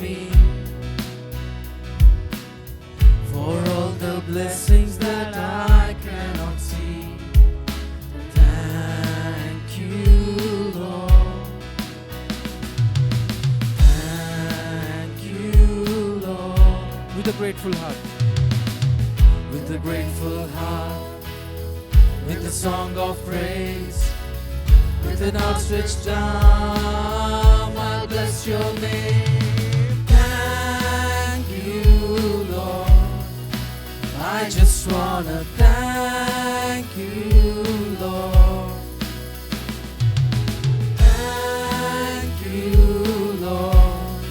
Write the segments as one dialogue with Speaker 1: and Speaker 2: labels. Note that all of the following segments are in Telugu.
Speaker 1: me for all the blessings that I cannot see. Thank you, Lord. Thank you, Lord.
Speaker 2: With a grateful heart.
Speaker 1: With a grateful heart, with a song of praise, with an outstretched arm, I'll bless your name. Thank you, Lord. I just wanna thank you, Lord. Thank you, Lord.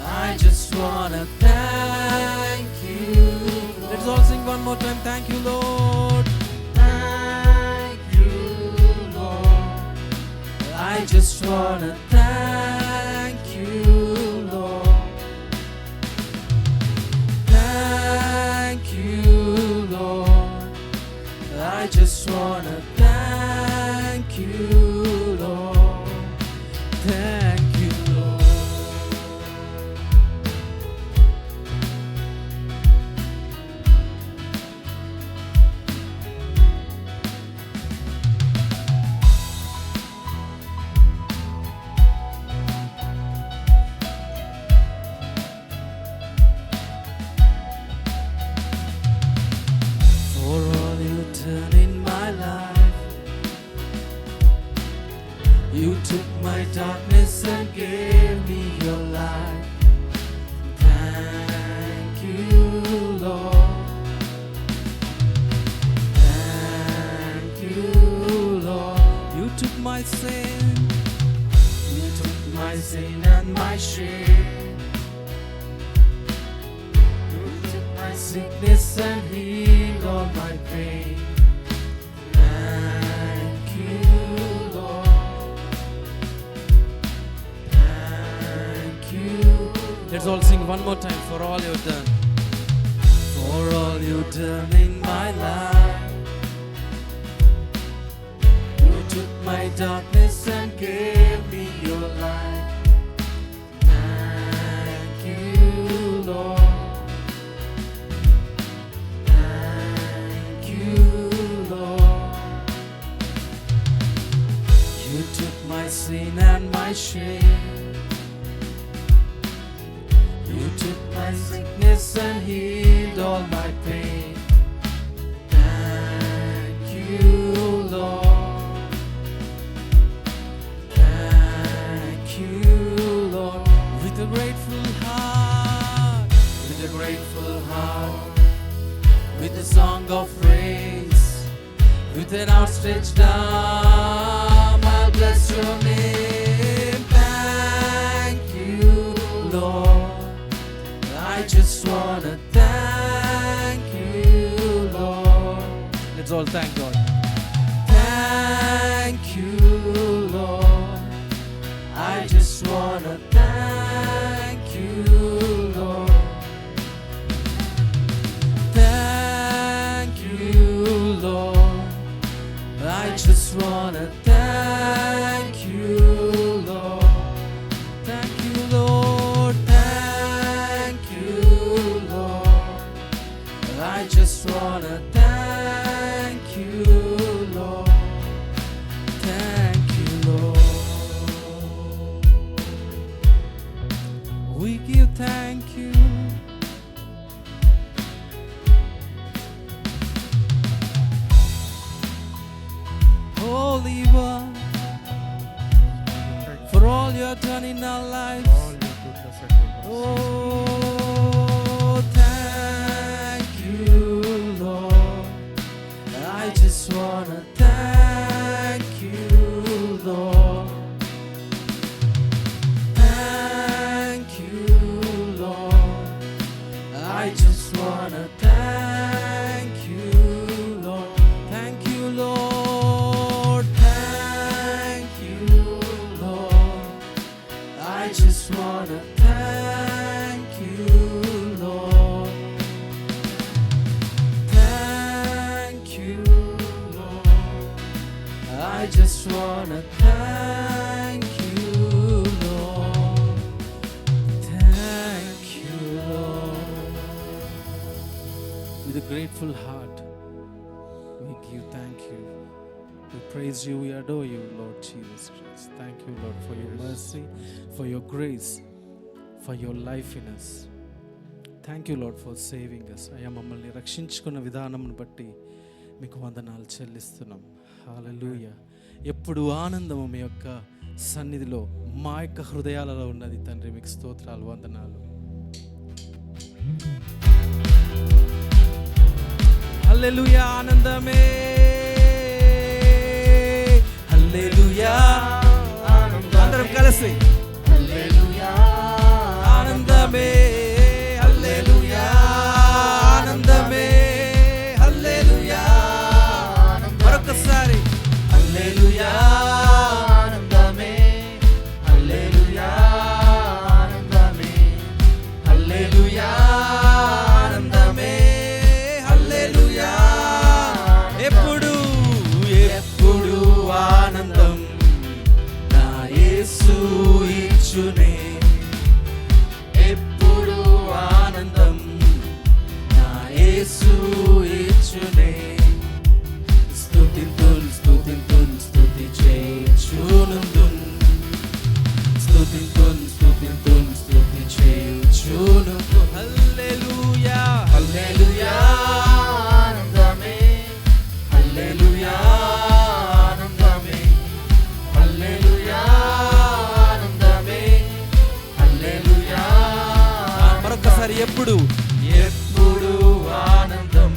Speaker 1: I just wanna thank you, Lord.
Speaker 2: Let's all sing one more time. Thank you, Lord.
Speaker 1: Thank you, Lord. I just wanna thank you, Lord. Thank you, Lord. I just wanna thank you, Lord. Thank you, Lord. For all you done in my life, you took my darkness and gave me your light. Thank you, Lord. Thank you, Lord.
Speaker 2: You took my sin.
Speaker 1: You took my sin and my shame. You took my sickness and healed all my pain. Thank you, Lord. Thank you.
Speaker 2: Let's all sing one more time for all you've done.
Speaker 1: For all you've done in my life. You took my darkness and gave me your light. Thank you, Lord. Thank you, Lord. You took my sin and my shame. You took my sickness and healed all my pain. Thank you, Lord. Thank you, Lord.
Speaker 2: With a grateful heart.
Speaker 1: With a grateful heart, with a song of praise, with an outstretched arm, I'll bless your name. Thank you, Lord. I just wanna thank you, Lord.
Speaker 2: Let's all thank God.
Speaker 1: Thank you, Lord. I just wanna thank you, Lord. Thank you, Lord. I just wanna thank you, Lord. Thank you, Lord. Thank you, Lord. I just wanna thank you, Lord. Thank you, Lord.
Speaker 2: We give thank you. Holy One, for all you have done in our lives.
Speaker 3: All your goodness and your mercy.
Speaker 1: Oh, thank you, Lord. I just wanna thank you, Lord. Thank you, Lord. I just wanna thank you, Lord. Thank you, Lord. Thank you, Lord. I just wanna
Speaker 2: with a grateful heart, we give thank you. We praise you, we adore you, Lord Jesus Christ. Thank you, Lord, for your mercy, for your grace, for your life in us. Thank you, Lord, for saving us. అయ్యా మమ్మల్ని రక్షించుకున్న విధానంను బట్టి మీకు వందనాలు చెల్లిస్తున్నాం. హల్లెలూయా. ఎప్పుడు ఆనందము మీ యొక్క సన్నిధిలో మా యొక్క హృదయాలలో ఉన్నది తండ్రి. మీకు స్తోత్రాలు, వందనాలు. హల్లెలూయా. ఆనందమే, హల్లెలూయా. అందరం కలిసి
Speaker 1: హల్లెలూయా
Speaker 2: ఆనందమే, హల్లెలూయా. ఆనందమే, హల్లెలూయా. మరొకసారి హల్లెలూయా.
Speaker 1: ఆనందమే హల్లెలూయా ఆనందమే
Speaker 2: హల్లెలూయా. ఆనందమే, హల్లెలూయా. ఎప్పుడు ఎప్పుడు ఆనందం నా యేసు ఇచ్చునే. ఎప్పుడు ఆనందం నా యేసు ఇచ్చునే. స్తుతింతున్ స్తుతింతున్ స్తుతి చేయుచునుందున్. స్తుతింతున్ స్తుతింతున్ స్తుతి చేయుచునుందున్. హల్లెలూయా. హల్లెలూయా.
Speaker 1: ఆనందమే హల్లెలూయా ఆనందమే హల్లెలూయా ఆనందమే హల్లెలూయా.
Speaker 2: మరొకసారి ఎప్పుడు
Speaker 1: ఎప్పుడు ఆనందం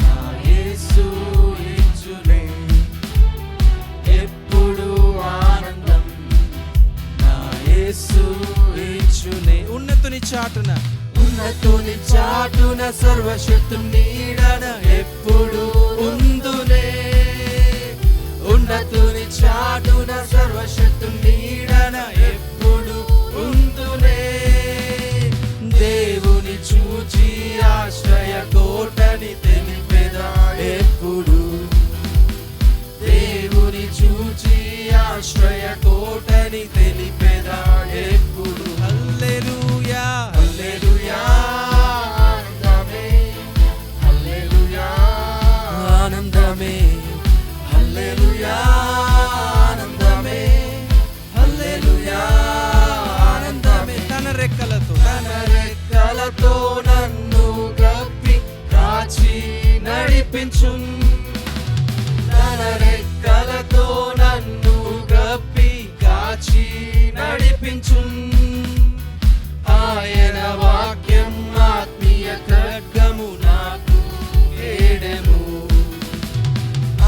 Speaker 1: నా యేసు ఇచ్చునే. ఎప్పుడు ఆనందం నా యేసు ఇచ్చునే.
Speaker 2: ఉన్నతుని చాటున
Speaker 1: ఉన్నతుని చాటున సర్వశక్తు నీడన ఎప్పుడు ఉందునే. ఉన్నతుని చాటున సర్వశక్తు నీడన ఎప్పుడు ఉందునే. దేవుని చూచి ఆశ్రయ కోటని తెలిపెదా ఎప్పుడు. దేవుని చూచి ఆశ్రయ కోటని తెలిపెదా ఎప్పుడు.
Speaker 2: హల్లెలూయా.
Speaker 1: హల్లెలూయా ఆనందమే హల్లెలూయా
Speaker 2: ఆనందమే,
Speaker 1: హల్లెలూయా ఆనందమే హల్లెలూయా ఆనందమే.
Speaker 2: తన రెక్కలతో
Speaker 1: తన రెక్కలతో నన్ను కప్పి కాచి నడిపించున్. తన రెక్కలతో నన్ను కప్పి కాచి నడిపించున్. ఆయన వాక్యం ఆత్మీయ ఖడ్గము నాకు కేడెము.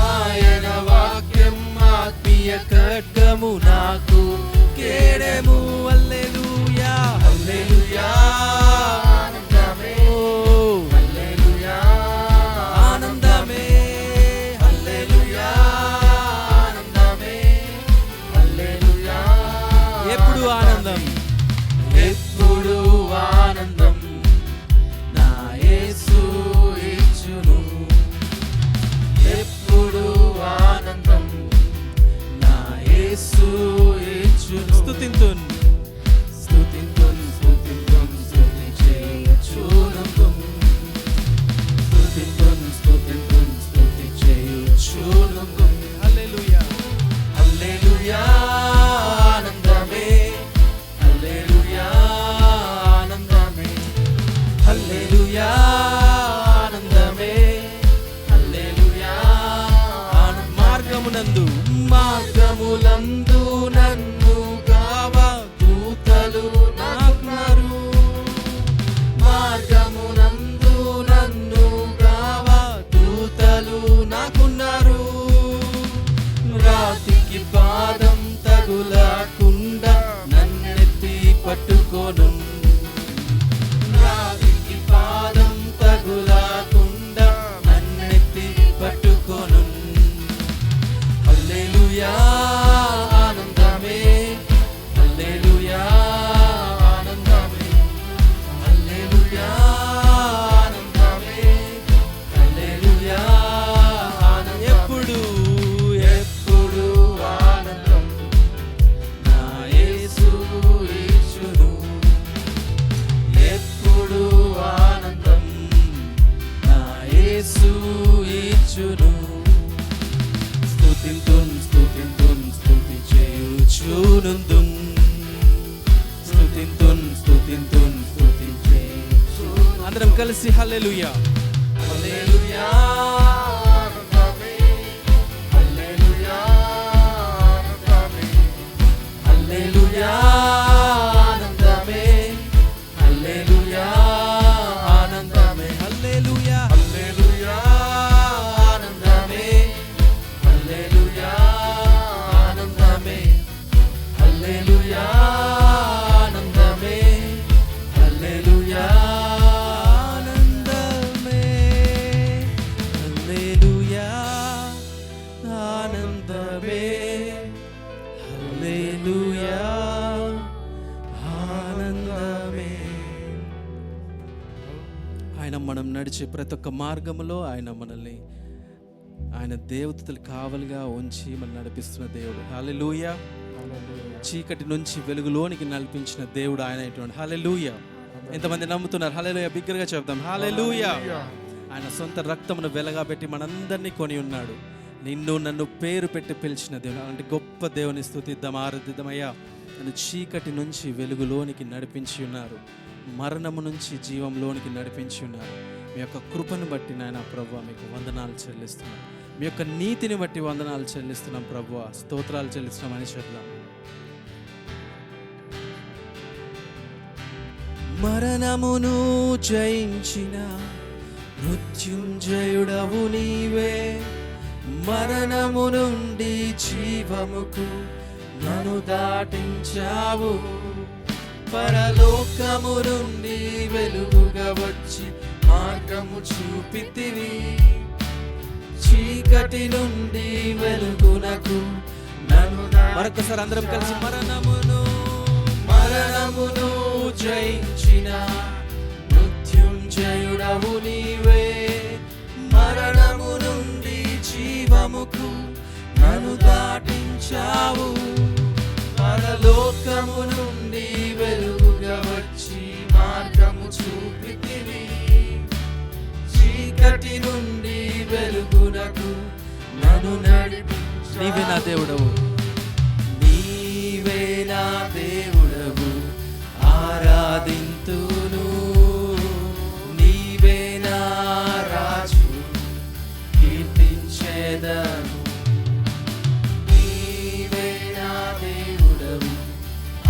Speaker 1: ఆయన వాక్యం ఆత్మీయ ఖడ్గము నాకు కేడెము. హల్లెలూయా. హల్లెలూయా ఆనందమే హల్లెలూయా ఆనందమే హల్లెలూయా ఆనందమే హల్లెలూయా.
Speaker 2: ఎప్పుడు ఆనందం,
Speaker 1: ఎప్పుడు ఆనందం నా యేసు ఇచ్చును. ఎప్పుడు ఆనందం నా యేసు ఇచ్చును.
Speaker 2: స్తుతింతున్
Speaker 1: స్తుతింతున్ స్తుతింతున్ స్తుతి చేయుచునుందున్. స్తుతింతున్ స్తుతింతున్ స్తుతి చేయుచునుందున్.
Speaker 2: హల్లెలూయా.
Speaker 1: హల్లెలూయా ఆనందమే హల్లెలూయా ఆనందమే హల్లెలూయా ఆనందమే హల్లెలూయా ఆనందమే.
Speaker 2: మార్గమునందు
Speaker 1: మార్గములందు నన్ను కావా దూతలు నాకున్నారు. మార్గమునందు నన్ను కావా దూతలు నాకున్నారు. రాతికి పాదం తగులకుండా నన్నెత్తి పట్టుకోను. రాతికి పాదం తగులకుండా నన్నెత్తి పట్టుకోను. హల్లెలూయా ఆనందమే హల్లెలూయా ఆనందమే హల్లెలూయా ఆనందమే హల్లెలూయా ఆనందమే.
Speaker 2: ఎప్పుడు
Speaker 1: ఎప్పుడు ఆనందం నా యేసు ఇచ్చును.
Speaker 2: స్తుతింతున్ స్తుతించే. అందరం కలిసి హల్లెలూయా
Speaker 1: హల్లెలూయా ఆనందమే, హల్లెలూయా ఆనందమే, హల్లెలూయా ఆనందమే, హల్లెలూయా ఆనందమే,
Speaker 2: హల్లెలూయా
Speaker 1: హల్లెలూయా ఆనందమే, హల్లెలూయా ఆనందమే, హల్లెలూయా ఆనందమే, హల్లెలూయా
Speaker 2: ఆనందమే, హల్లెలూయా ఆనందమే, హల్లెలూయా ఆనందమే. ఆయన మనం నడిచే ప్రతి ఒక్క మార్గంలో ఆయన మనల్ని ఆయన దేవతలు కావలిగా ఉంచి మనం నడిపిస్తున్న దేవుడు. హల్లెలూయా. చీకటి నుంచి వెలుగులోనికి నడిపించిన దేవుడు ఆయన అయినటువంటి. హల్లెలూయా. ఎంతమంది నమ్ముతున్నారు? హల్లెలూయా. బిగ్గరగా చెప్దాం హల్లెలూయా. ఆయన సొంత రక్తమును వెలగాబెట్టి మనందరినీ కొని ఉన్నాడు. నిన్ను నన్ను పేరు పెట్టి పిలిచిన దేవుడు. అలాంటి గొప్ప దేవుని స్తుతిద్దాం, ఆరాధిద్దామయ్యా. నన్ను చీకటి నుంచి వెలుగులోనికి నడిపించి ఉన్నారు, మరణము నుంచి జీవంలోనికి నడిపించి ఉన్నారు. మీ యొక్క కృపను బట్టి నాయన ప్రభువా మీకు వందనాలు చెల్లిస్తున్నాం. మీ యొక్క నీతిని బట్టి వందనాలు చెల్లిస్తున్నాం ప్రభువా, స్తోత్రాలు చెల్లిస్తున్నామని చెప్దాం. మరణమును జయించిన మృత్యుంజయుడవు నీవే, మరణము నుండి జీవముకు నన్ను దాటించావు. పరలోకము నుండి వెలుగుగా వచ్చి మార్గము చూపితివి. చీకటి నుండి వెలుగునకు నన్ను మరొకసారి అందరం కలిసి మరణమును జయించిన మృత్యుంజయుడవు నీవే, మరణము నుండి జీవముకు నన్ను దాటించావు. పరలోకము నుండి వెలుగుగా వచ్చి మార్గము చూపితివి. చీకటి నుండి వెలుగునకు నన్ను నడిపించావు. నీవే నా దేవుడవు, నీవే నా దేవుడవు, ఆరాధింతును. నీవే నా రాజు, కీర్తించేదను. నీవే నా దేవుడవు,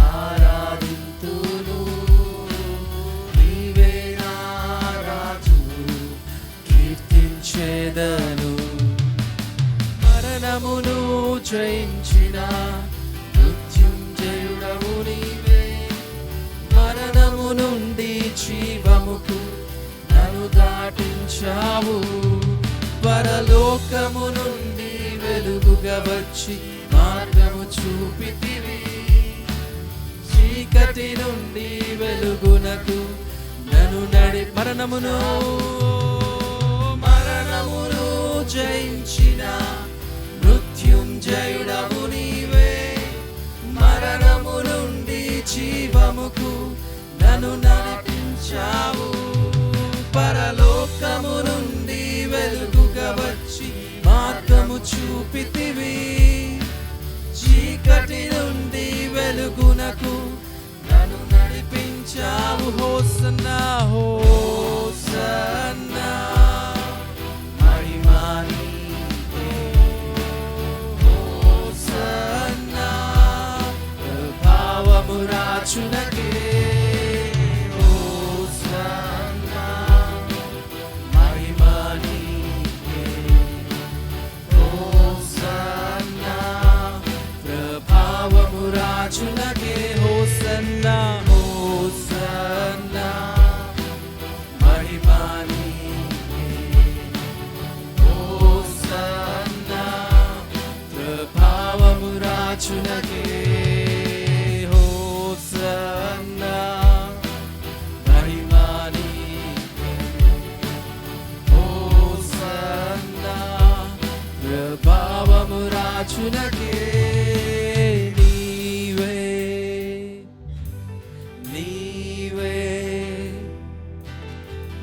Speaker 2: ఆరాధింతును. నీవే నా రాజు, కీర్తించేదను. మరణమును జయించిన మృత్యుంజయుడవు నీవే, మరణము నుండి జీవముకు నన్ను దాటించావు. పరలోకము నుండి వెలుగుగా వచ్చి మార్గము చూపితివి. చీకటి నుండి వెలుగునకు నన్ను మరణమును జయించిన మృత్యుంజయుడవు నీవే, మరణము నుండి జీవముకు నన్ను నడిపించావు. పరలోకము నుండి వెలుగుగా వచ్చి మార్గము చూపితివి. చీకటి నుండి వెలుగునకు నన్ను నడిపించావు. హోసన్నా హోసన్నా మహిమా నీకే, హోసన్నా ప్రభావము రాజునకే. హోసన్నా మహిమా నీకే, హోసన్నా ప్రభావము రాజునకే. హోసన్నా హోసన్నా మహిమా నీకే, హోసన్నా ప్రభావము రాజునకే. హోసన్నా మహిమా నీకే, హోసన్నా ప్రభావము రాజునకే. నీవే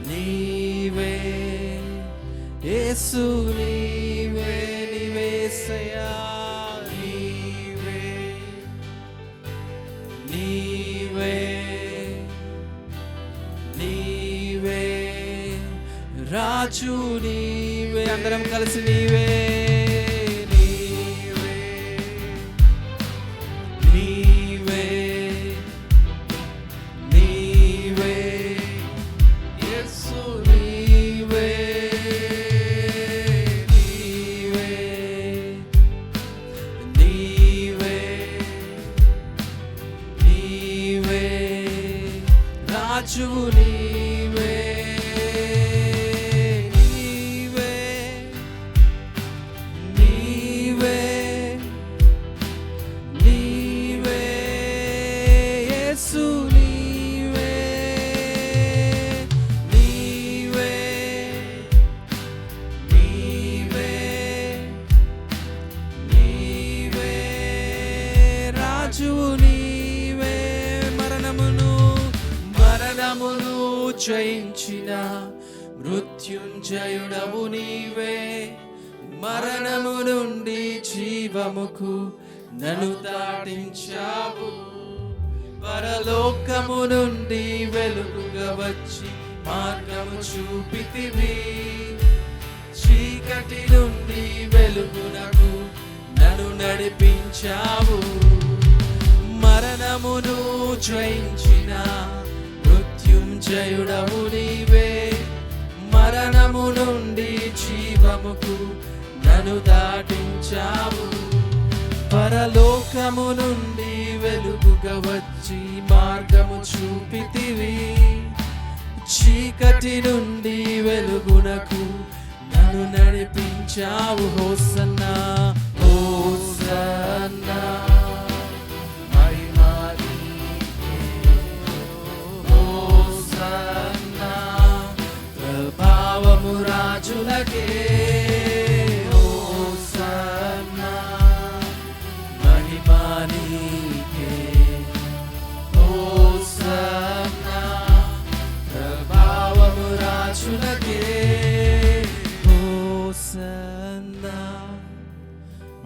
Speaker 2: నీవే యేసు, నీవే నీవేసయ్యా. నీవే నీవే
Speaker 1: రాజు నీవే. అందరం కలిసి నీవే నీవే నీవే నీవే యేసు నీవే నీవే నీవే నీవే రాజు నీవే నీవే నీవే నీవే యేసు నీవే నీవే నీవే నీవే రాజు నీవే. మరణమును జయించిన మృత్యుంజయుడవు నీవే. మరణము నుండి జీవముకు నన్ను దాటించావు. పరలోకము నుండి వెలుగుగా వచ్చి మార్గము చూపితివి. చీకటి నుండి వెలుగునకు నన్ను నడిపించావు. మరణమును జయించిన మృత్యుంజయుడవు నీవే. మరణము నుండి జీవముకు నన్ను దాటించావు. పరలోకము నుండి వెలుగుగా వచ్చి మార్గము చూపితివి. చీకటి నుండి వెలుగునకు నన్ను నడిపించావు. హోసన్నా హోసన్నా ప్రభావము రాజులకే. హోసన్నా మహిమా నీకే. హోసన్నా ప్రభావము రాజులకే. హోసన్నా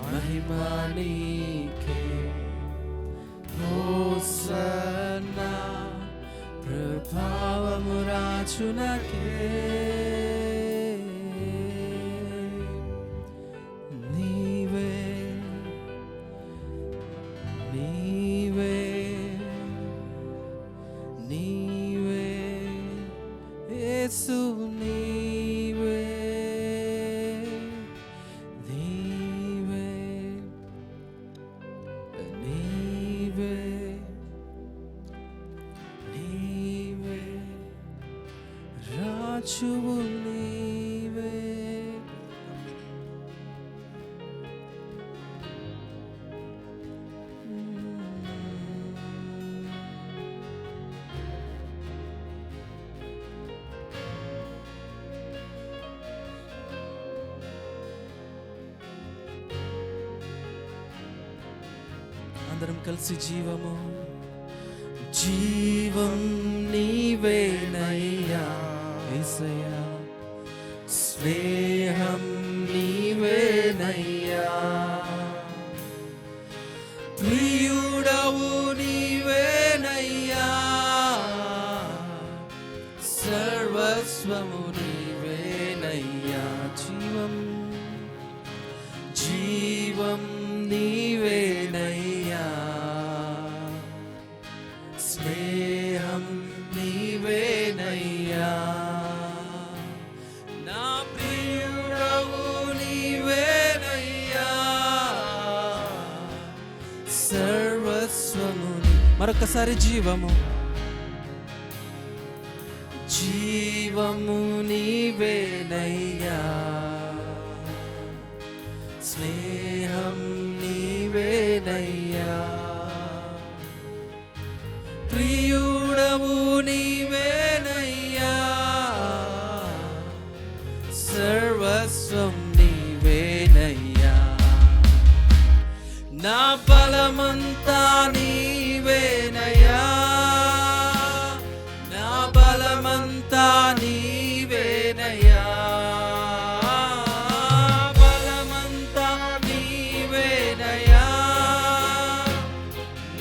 Speaker 1: మహిమా నీకే. హోసన్నా ప్రభావము రాజునకే. నీవే నీవే నీవే యేసు నీవే నీవే నీవే నీవే రాజువు నీవే. అందరం కలిసి జీవము జీవం నీవేనయ్యా యేసయ్యా. స్నేహం నీవేనయ్యా. ప్రియుడవు నీవేనయ్యా. సర్వస్వము నీవేనయ్యా. జీవం జీవం నీవేనయ్యా. స్నేహం నీవేనయ్యా. నా ప్రియుడవు నీవేనయ్యా. సర్వస్వము మరొకసారి జీవము జీవము నీవేనయ్యా. స్నేహం నీవేనయ్యా. ప్రియుడవు నీవేనయ్యా. సర్వస్వం నీవేనయ్యా. నా బలమంతా నీవేనయ్యా. నా బలమంతా నీవేనయ్యా. బలమంతా నీవేనయ్యా.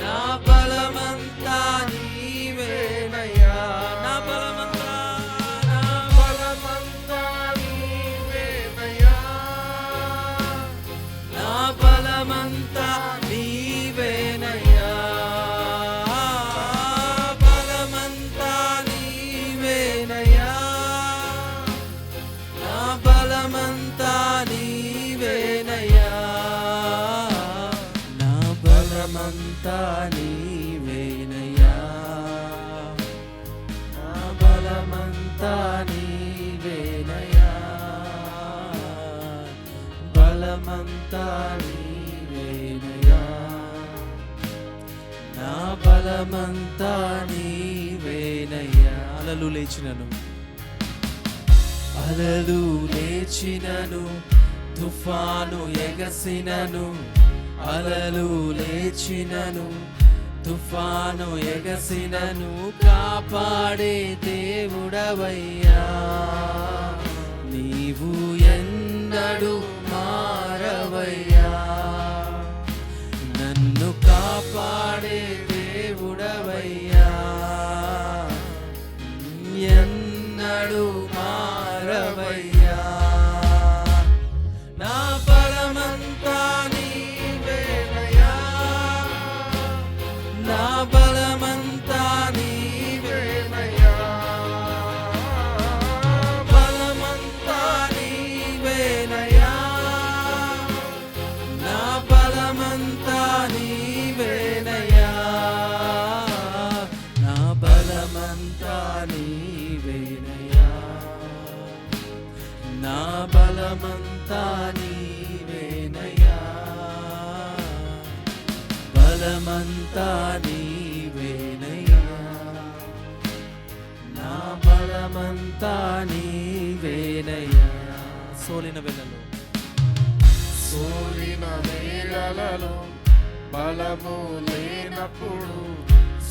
Speaker 1: నా బలమంతా నీవేనయ్యా. నా బలమంతా బలమంతా నీవేనయ్యా, బలమంతా నీవేనయ్యా, నా బలమంతా నీవేనయ్యా.
Speaker 2: అలలు లేచినను,
Speaker 1: అలలు లేచినను, తుఫాను ఎగసినను, అలలు లేచినను, తుఫాను ఎగసినను, కాపాడే దేవుడవయ్యా, నీవు ఎన్నడు మారవయ్యా, నన్ను కాపాడే దేవుడవయ్యా, ఎన్నడు మారవయ్యా, నా బలమంతా నీవేనయ్యా, నా బలమంతా నీవేనయ్యా, బలమంతా నీవేనయ్యా, నా బలమంతా నీవేనయ్యా, నా బలమంతా నీవేనయ్యా, నా బలమంతా నీవేనయ్యా, బలమంతా నీవేనయ్యా, నా బలమంతా నీవేనయ్యా.
Speaker 2: సోలిన వేళలో,
Speaker 3: సోలిన వేళలలో బలము లేనప్పుడు,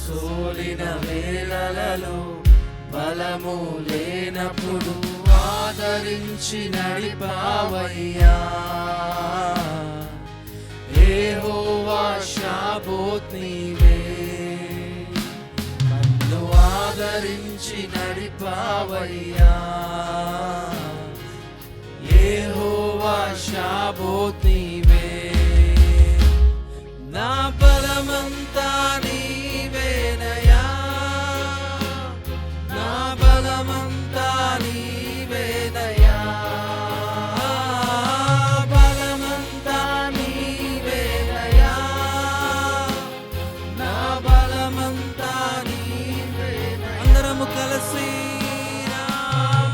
Speaker 1: సోలిన వేళలలో బలము లేనప్పుడు ఆదరించి నడిపావయ్యా, యెహోవా షాబోత్ నీవే, నన్ను ఆదరించి నడిపావయ్యా, యెహోవా షాబోత్ నీవే, నా బలమంతా నీవేనయ్యా, నా బలమంతా నీవేనయ్యా, బలమంతా నీవేనయ్యా, నా బలమంతా నీవేనయ్యా. అందరము కలిసి నా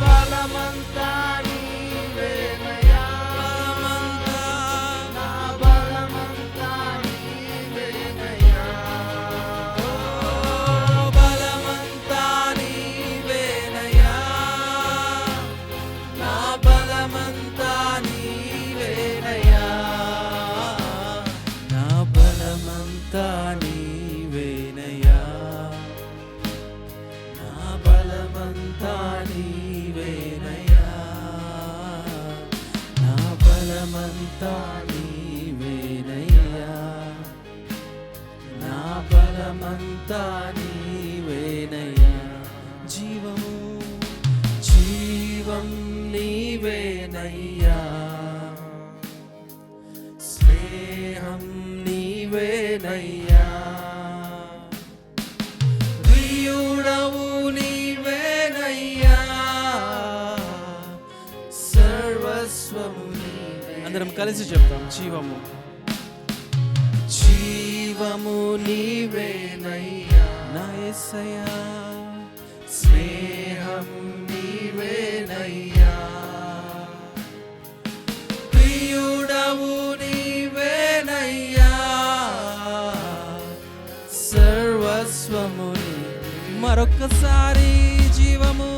Speaker 1: బలమంతా నీవేనయ్యా, బలమంతా, నా బలమంతా నీవేనయ్యా, బలమంతా నీవేనయ్యా, నా బలమంతా నీవేనయ్యా, నా బలమంతా నీవేనయ్యా, నా బలమంతా నీవేనయ్యా, నా బలమంతా నీవేనయ్యా, నా బలమంతా నీవేనయ్యా. జీవము, జీవం నీవేనయ్యా, స్నేహం నీవేనయ్యా, ప్రియుడవు నీవేనయ్యా, సర్వస్వము నీవే.
Speaker 2: అందరం కలిసి చెప్తాం. జీవము,
Speaker 1: జీవము నీవేనయ్యా,
Speaker 2: నా యేసయ్యా,
Speaker 1: స్నేహం నీవేనయ్యా, ప్రియుడవు నీవేనయ్యా, సర్వస్వము నీవే.
Speaker 2: మరొక్కసారి జీవము,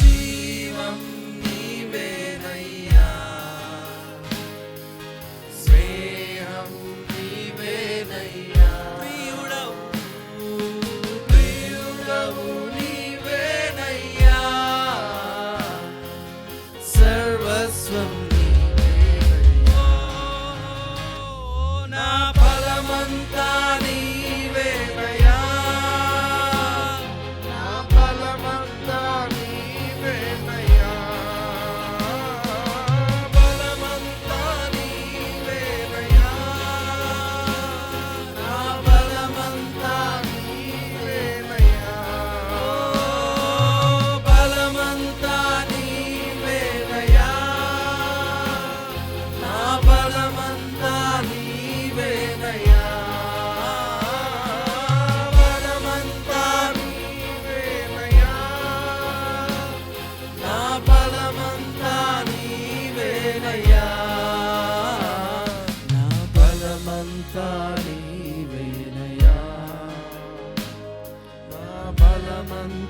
Speaker 1: జీవం నీవేనయ్యా, స్నేహం నీవేనయ్యా, ప్రియుడవు నీవేనయ్యా, సర్వస్వం నీవేనయ్యా, నా బలమంతా నీవేనయ్యా, నా బలమంతా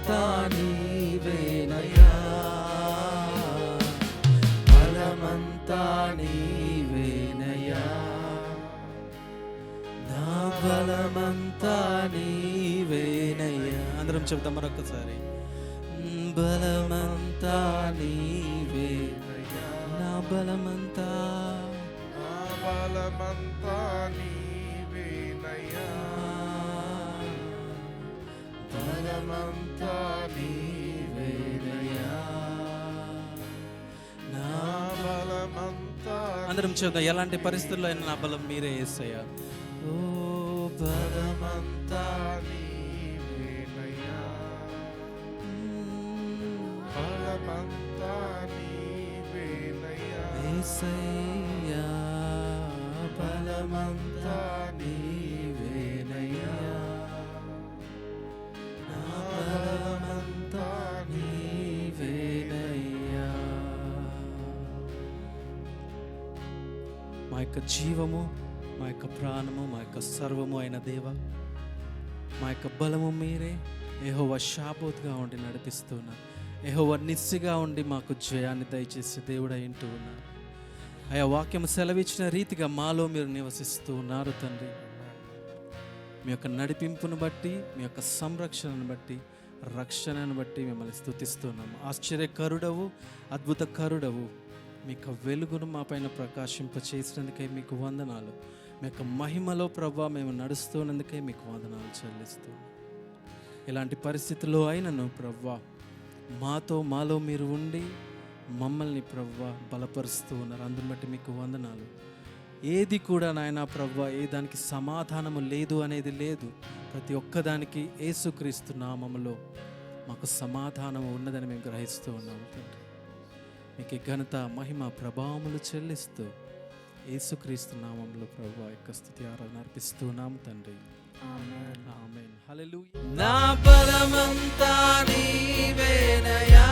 Speaker 1: బలమంతా నీవేనయ్యా, బలమంతా నీవేనయ్యా, నా బలమంతా నీవేనయ్యా. అందరం చెప్తాం మరొకసారి. బలమంతా నీవేనయ్యా, నా బలమంతా,
Speaker 3: నా బలమంతా నీవేనయ్యా, బలమంతా నీవేనయ్యా,
Speaker 1: నా
Speaker 3: బలమంతా.
Speaker 2: అందరం చెప్తాం, ఎలాంటి పరిస్థితుల్లో అయినా నా బలం మీరే యేసయ్యా.
Speaker 1: ఓ బలమంతా
Speaker 3: నీవేనయ్యా, బలమంతా నీవేనయ్యా,
Speaker 1: యేసయ్యా, బలమంతా నీవేనయ్యా, నా బలమంతా నీవేనయ్యా.
Speaker 2: మా యొక్క జీవము, మా యొక్క ప్రాణము, మా యొక్క సర్వము అయిన దేవ, మా యొక్క బలము మీరే. యెహోవా షాబోత్గా ఉండి నడిపిస్తున్నారు. యెహోవా నిస్సిగా ఉండి మాకు జయాన్ని దయచేసి దేవుడు అయింటూ ఉన్నారు. ఆయా వాక్యం సెలవిచ్చిన రీతిగా మాలో మీరు నివసిస్తూ ఉన్నారు తండ్రి. మీ యొక్క నడిపింపును బట్టి, మీ యొక్క సంరక్షణను బట్టి, రక్షణను బట్టి మిమ్మల్ని స్తుతిస్తున్నాము. ఆశ్చర్యకరుడవు, అద్భుతకరుడవు. మీ యొక్క వెలుగును మా పైన ప్రకాశింపచేసినందుకై మీకు వందనాలు. మీ యొక్క మహిమలో ప్రభా మేము నడుస్తున్నందుకే మీకు వందనాలు చెల్లిస్తూ, ఇలాంటి పరిస్థితుల్లో అయినను ప్రవ్వా మాలో మీరు ఉండి మమ్మల్ని ప్రవ్వా బలపరుస్తూ ఉన్నారు. అందుని బట్టి మీకు వందనాలు. ఏది కూడా నాయనా ప్రవ్వా ఏ దానికి సమాధానము లేదు అనేది లేదు. ప్రతి ఒక్కదానికి యేసుక్రీస్తు నామములో మాకు సమాధానము ఉన్నదని మేము గ్రహిస్తూ ఉన్నాము తండ్రి. మీకు ఘనత, మహిమ, ప్రభావములు చెల్లిస్తూ యేసుక్రీస్తు నామములో ప్రభువా యొక్క స్తుతి ఆరాధన అర్పిస్తున్నాము తండ్రి. ఆమేన్. హల్లెలూయా.
Speaker 1: నా బలమంతా నీవేనయ్యా,